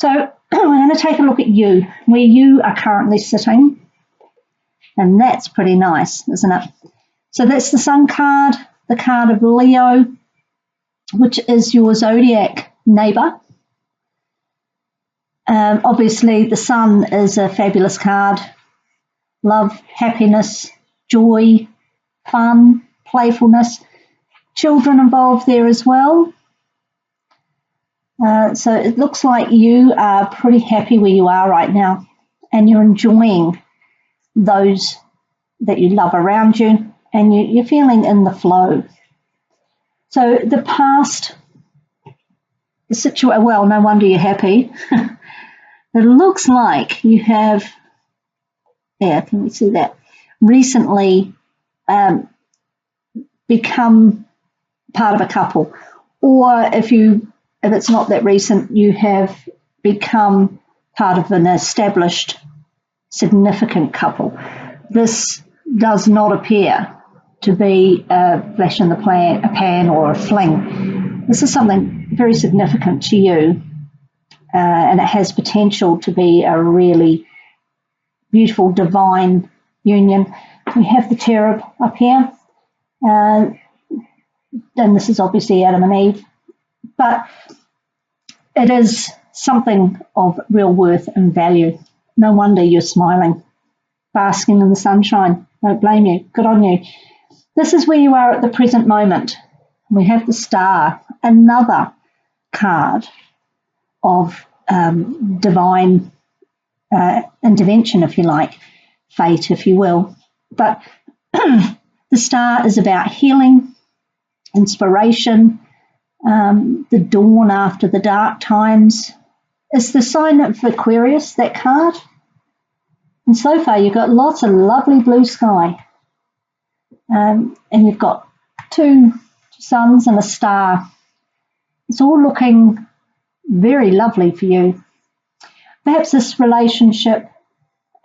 So we're going to take a look at you, where you are currently sitting. And that's pretty nice, isn't it? So that's the Sun card, the card of Leo, which is your zodiac neighbour. Obviously, the Sun is a fabulous card. Love, happiness, joy, fun, playfulness. Children involved there as well. So it looks like you are pretty happy where you are right now, and you're enjoying those that you love around you, and you're feeling in the flow. So the past, the situation, well, no wonder you're happy. It looks like you have, yeah, can we see that? Recently become part of a couple, or if it's not that recent, you have become part of an established, significant couple. This does not appear to be a flash in the pan or a fling. This is something very significant to you, and it has potential to be a really beautiful, divine union. We have the cherub up here, and this is obviously Adam and Eve, but it is something of real worth and value. No wonder you're smiling, basking in the sunshine. Don't blame you. Good on you. This is where you are at the present moment. We have the Star, another card of divine intervention, if you like, fate, if you will. But the Star is about healing, inspiration, the dawn after the dark times. It's the sign of Aquarius, that card. And so far you've got lots of lovely blue sky. And you've got two suns and a star. It's all looking very lovely for you. Perhaps this relationship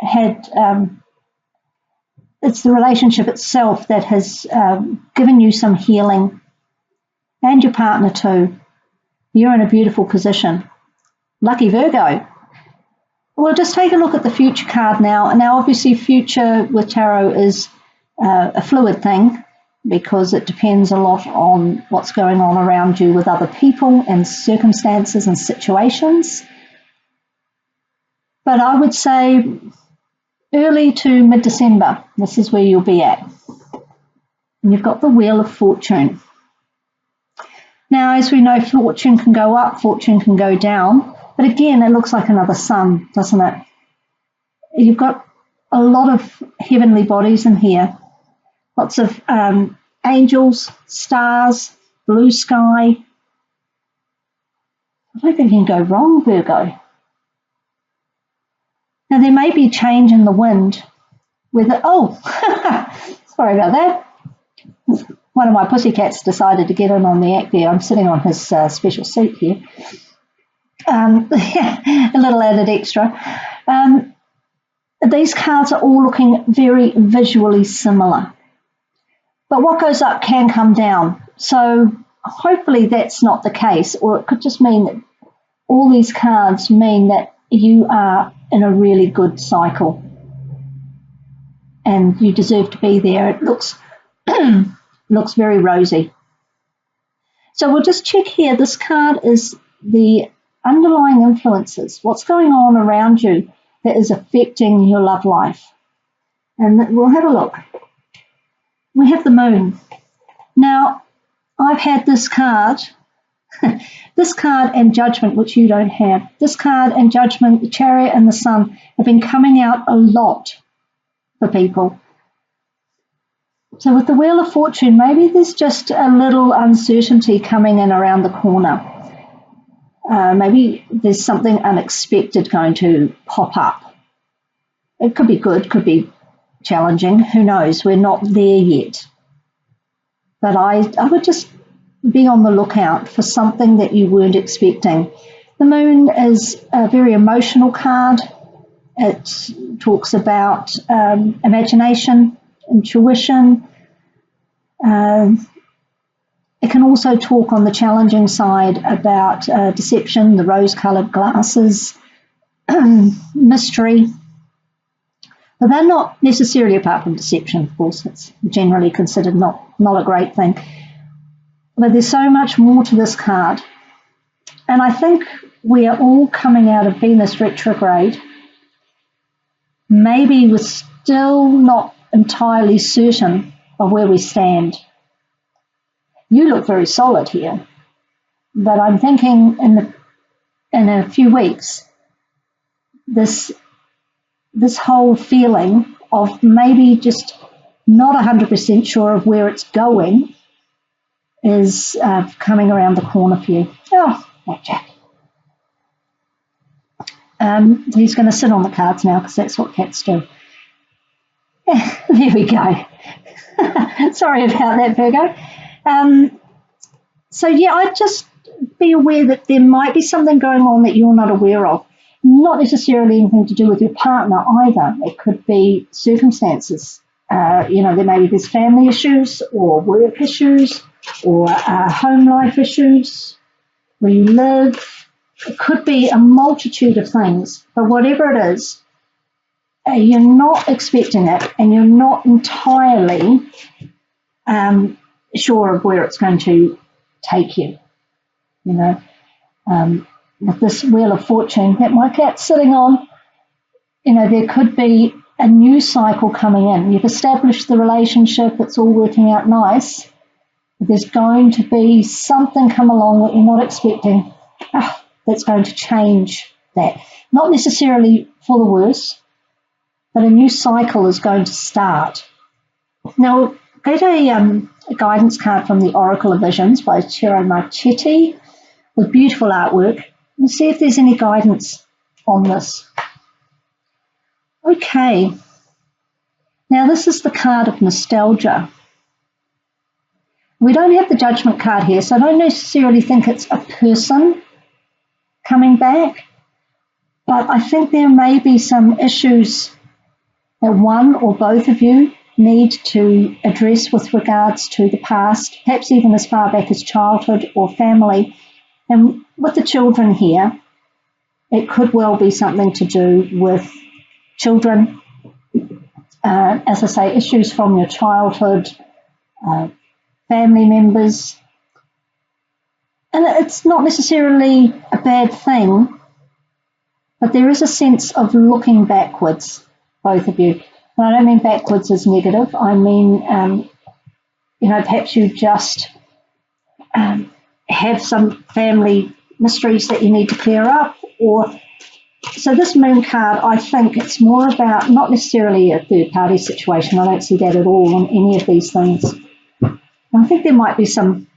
had, it's the relationship itself that has given you some healing, and your partner too. You're in a beautiful position. Lucky Virgo. We'll just take a look at the future card now. Now, obviously, future with tarot is a fluid thing, because it depends a lot on what's going on around you with other people and circumstances and situations. But I would say early to mid-December, this is where you'll be at. And you've got the Wheel of Fortune. Now, as we know, fortune can go up, fortune can go down. But again, it looks like another sun, doesn't it? You've got a lot of heavenly bodies in here. Lots of angels, stars, blue sky. I don't think you can go wrong, Virgo. Now, there may be change in the wind. Sorry about that. One of my pussycats decided to get in on the act there. I'm sitting on his special seat here. A little added extra. These cards are all looking very visually similar. But what goes up can come down. So hopefully that's not the case, or it could just mean that all these cards mean that you are in a really good cycle and you deserve to be there. It looks looks very rosy. So we'll just check here. This card is the underlying influences. What's going on around you that is affecting your love life? And we'll have a look. We have the Moon. Now, I've had this card, this card and Judgment, which you don't have. This card and Judgment, the Chariot and the Sun have been coming out a lot for people. So with the Wheel of Fortune, maybe there's just a little uncertainty coming in around the corner. Maybe there's something unexpected going to pop up. It could be good, could be challenging. Who knows? We're not there yet. But I would just be on the lookout for something that you weren't expecting. The Moon is a very emotional card. It talks about imagination, intuition. It It can also talk on the challenging side about deception, the rose-coloured glasses, mystery. But they're not necessarily, apart from deception, of course, it's generally considered not a great thing. But there's so much more to this card. And I think we are all coming out of Venus retrograde. Maybe we're still not entirely certain of where we stand. You look very solid here, but I'm thinking in a few weeks, this whole feeling of maybe just not 100% sure of where it's going is coming around the corner for you. Oh, that Jack. He's going to sit on the cards now because that's what cats do. There we go. Sorry about that, Virgo. So yeah, I'd just be aware that there might be something going on that you're not aware of. Not necessarily anything to do with your partner either. It could be circumstances. There's family issues or work issues or home life issues where you live. It could be a multitude of things. But whatever it is, you're not expecting it and you're not entirely sure of where it's going to take you. With this Wheel of Fortune that my cat's sitting on, there could be a new cycle coming in. You've established the relationship, it's all working out nice. But there's going to be something come along that you're not expecting that's going to change that. Not necessarily for the worse, but a new cycle is going to start. Now, get a guidance card from the Oracle of Visions by Ciro Marchetti with beautiful artwork and see if there's any guidance on this. Okay, now this is the card of nostalgia. We don't have the Judgment card here, so I don't necessarily think it's a person coming back, but I think there may be some issues that one or both of you need to address with regards to the past, perhaps even as far back as childhood or family. And with the children here, it could well be something to do with children, as I say, issues from your childhood, family members. And it's not necessarily a bad thing, but there is a sense of looking backwards, both of you. And I don't mean backwards as negative. I mean, perhaps you just have some family mysteries that you need to clear up. So this Moon card, I think it's more about not necessarily a third-party situation. I don't see that at all on any of these things. And I think there might be some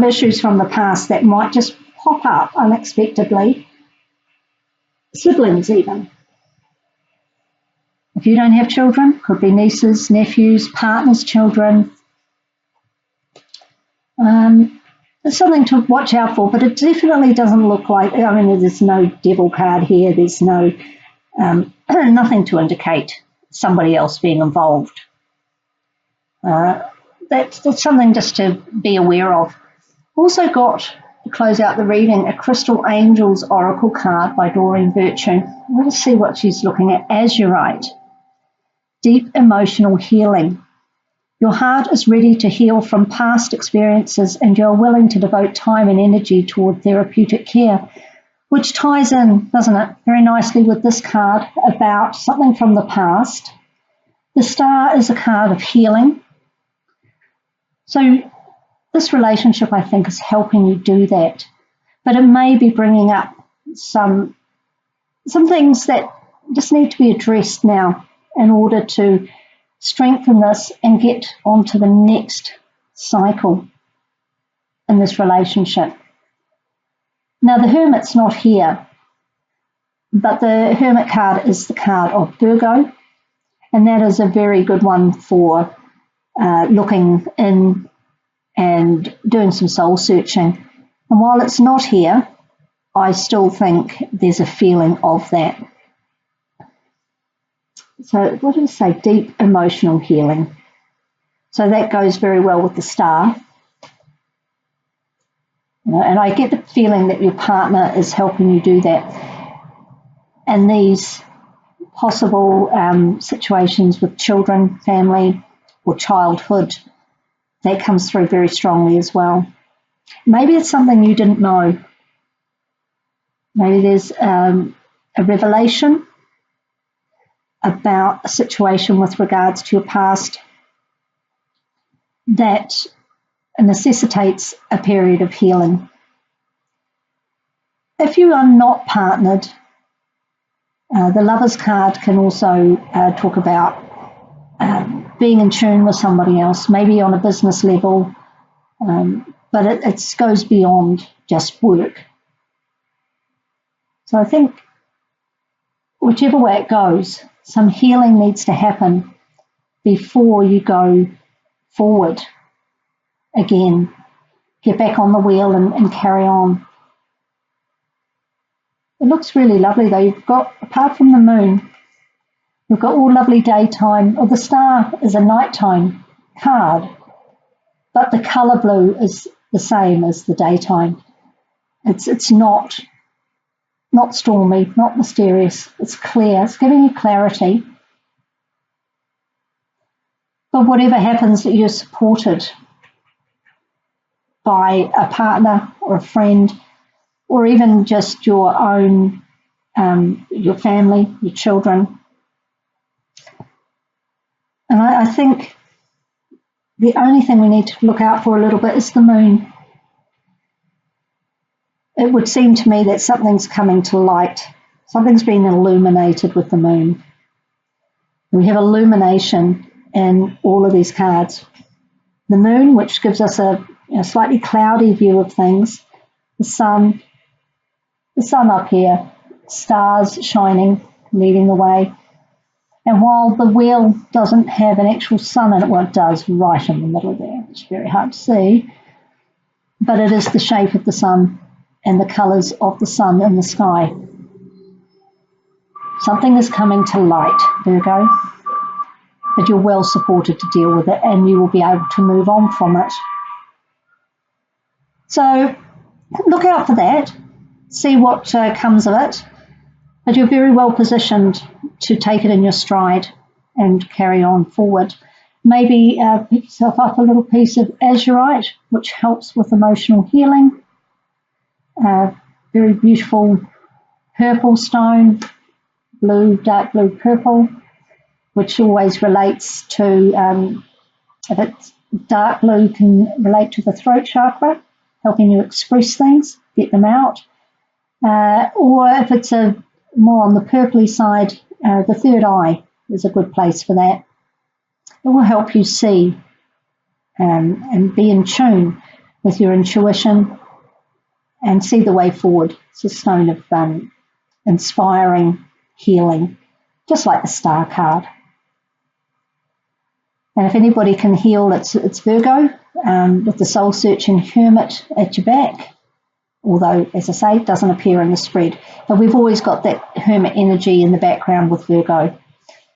issues from the past that might just pop up unexpectedly. Siblings even. If you don't have children, could be nieces, nephews, partners' children. There's something to watch out for, but it definitely doesn't look like, there's no devil card here. There's no nothing to indicate somebody else being involved. That's something just to be aware of. Also got, to close out the reading, a Crystal Angels Oracle card by Doreen Virtue. Let's see what she's looking at. Azurite. Deep emotional healing. Your heart is ready to heal from past experiences and you're willing to devote time and energy toward therapeutic care, which ties in, doesn't it, very nicely with this card about something from the past. The Star is a card of healing. So this relationship, I think, is helping you do that. But it may be bringing up some things that just need to be addressed now in order to strengthen this and get onto the next cycle in this relationship. Now, the Hermit's not here, but the Hermit card is the card of Virgo, and that is a very good one for looking in and doing some soul searching. And while it's not here, I still think there's a feeling of that. So what did it say? Deep emotional healing. So that goes very well with the star. And I get the feeling that your partner is helping you do that. And these possible situations with children, family, or childhood, that comes through very strongly as well. Maybe it's something you didn't know. Maybe there's a revelation about a situation with regards to your past that necessitates a period of healing. If you are not partnered, the Lovers card can also talk about being in tune with somebody else, maybe on a business level, but it goes beyond just work. So I think whichever way it goes, some healing needs to happen before you go forward again. Get back on the wheel and carry on. It looks really lovely though. You've got, apart from the moon, you've got all lovely daytime, or the star is a nighttime card, but the colour blue is the same as the daytime. It's not stormy, not mysterious. It's clear. It's giving you clarity. But whatever happens, that you're supported by a partner or a friend, or even just your own, your family, your children. And I think the only thing we need to look out for a little bit is the moon. It would seem to me that something's coming to light. Something's been illuminated with the moon. We have illumination in all of these cards. The moon, which gives us a slightly cloudy view of things. The sun up here, stars shining, leading the way. And while the wheel doesn't have an actual sun in it, well, it does right in the middle there. It's very hard to see. But it is the shape of the sun and the colours of the sun in the sky. Something is coming to light, Virgo, but you're well supported to deal with it, and you will be able to move on from it. So look out for that, see what comes of it, but you're very well positioned to take it in your stride and carry on forward. Maybe pick yourself up a little piece of azurite, which helps with emotional healing. Very beautiful purple stone, blue, dark blue purple, which always relates to, if it's dark blue, can relate to the throat chakra, helping you express things, get them out. Or if it's more on the purpley side, the third eye is a good place for that. It will help you see and be in tune with your intuition and see the way forward. It's a stone of inspiring healing, just like the star card. And if anybody can heal, it's Virgo, with the soul-searching hermit at your back. Although, as I say, it doesn't appear in the spread. But we've always got that hermit energy in the background with Virgo.